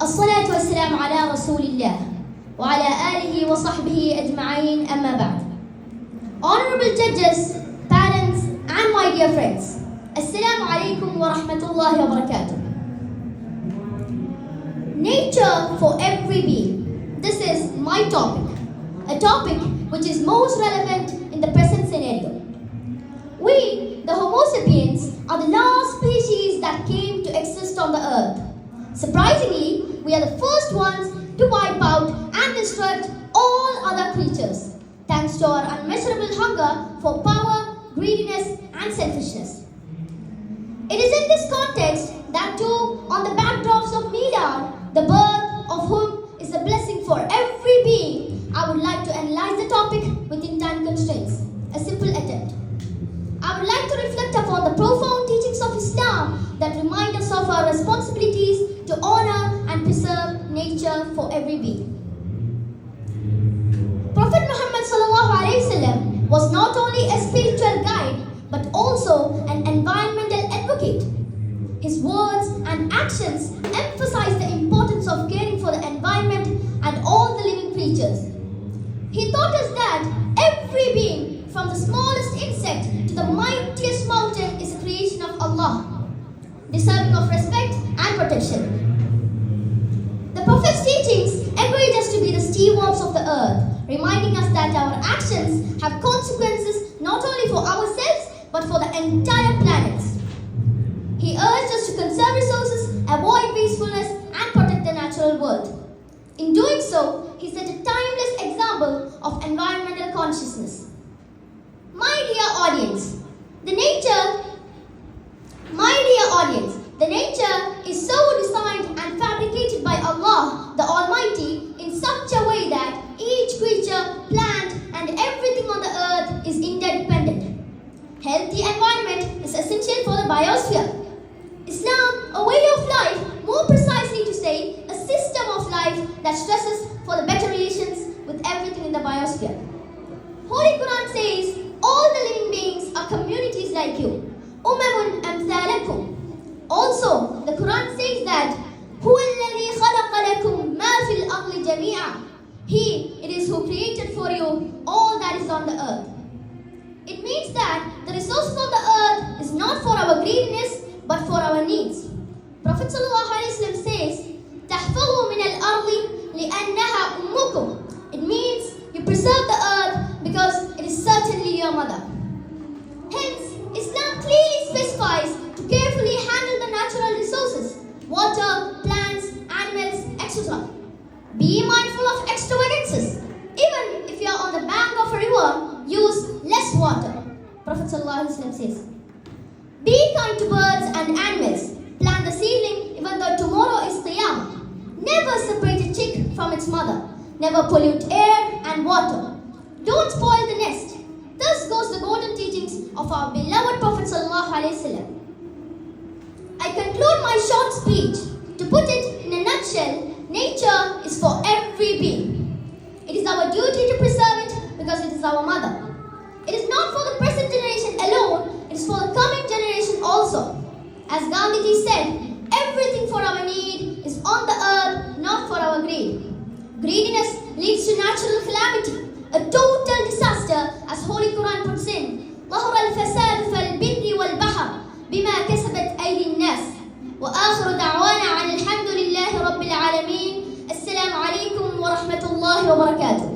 الصلاة والسلام على رسول الله وعلى آله وصحبه أجمعين أما بعد. Honorable judges, parents and my dear friends, Assalamu alaikum wa rahmatullahi wa barakatuh. Nature for every being. This is my topic, a topic which is most relevant in the present scenario. We, the Homo sapiens, are the last species that came to exist on the earth. Surprisingly, we are the first ones to wipe out and destruct all other creatures, thanks to our unmeasurable hunger for power, greediness, and selfishness. It is in this context that too, on the backdrops of Milad, the birth of whom is a blessing for every being, I would like to analyze the topic within time constraints. A simple attempt. I would like to reflect upon the profound teachings of Islam that remind us of our responsibilities to honor and preserve nature for every being. Prophet Muhammad ﷺ was not only a spiritual guide but also an environmental advocate. His words and actions emphasize the importance of caring for the environment and all the living creatures. He taught us that every being, from the smallest insect to the mightiest mountain, is a creation of Allah, deserving of respect and protection. The Prophet's teachings encourage us to be the stewards of the earth, reminding us that our actions have consequences not only for ourselves but for the entire planet. He urged us to conserve resources, avoid wastefulness, and protect the natural world. In doing so, he set a timeless example of environmental consciousness. My dear audience, the nature is so designed and fabricated by Allah the Almighty in such a way that each creature, plant, and everything on the earth is interdependent. Healthy environment is essential for the biosphere. Islam, a way of life, more precisely to say, a system of life that stresses for the better relations with everything in the biosphere. Holy Quran says, all the living beings are communities like you. Umamun amthalakum. Also, the Quran says that هُوَ الَّذِي خَلَقَ لَكُم مَا فِي الْأَرْضِ جَمِيعًا. He, it is who created for you all that is on the earth. It means that the resources of the earth is not for our greediness but for our needs. Prophet ﷺ says, تَحْفَظُوا مِنَ الْأَرْضِ لِأَنَّهَا أُمُّكُمْ. It means you preserve the earth because it is certainly your mother. Hence, Islam clearly specifies to carefully handle the natural resources, water, plants, animals, etc. Be mindful of extravagances. Even if you are on the bank of a river, use less water. Prophet ﷺ says, be kind to birds and animals. Plant the seedling even though tomorrow is Qiyamah. Never separate a chick from its mother. Never pollute air and water. Don't spoil the nest. Thus goes the golden teachings of our beloved Prophet ﷺ. I conclude my short speech to put it in a nutshell. Nature is for every being. It is our duty to preserve it because it is our mother. It is not for the present generation alone, it is for the coming generation also. As Gandhiji said, everything for our need is on the earth, not for our greed. Greediness leads to natural calamity, a total disaster, as Holy Quran puts in, ظهر الفساد في البر والبحر بما كسبت أيدي الناس. وآخر دعوانا عن الحمد لله رب العالمين. السلام عليكم ورحمة الله وبركاته.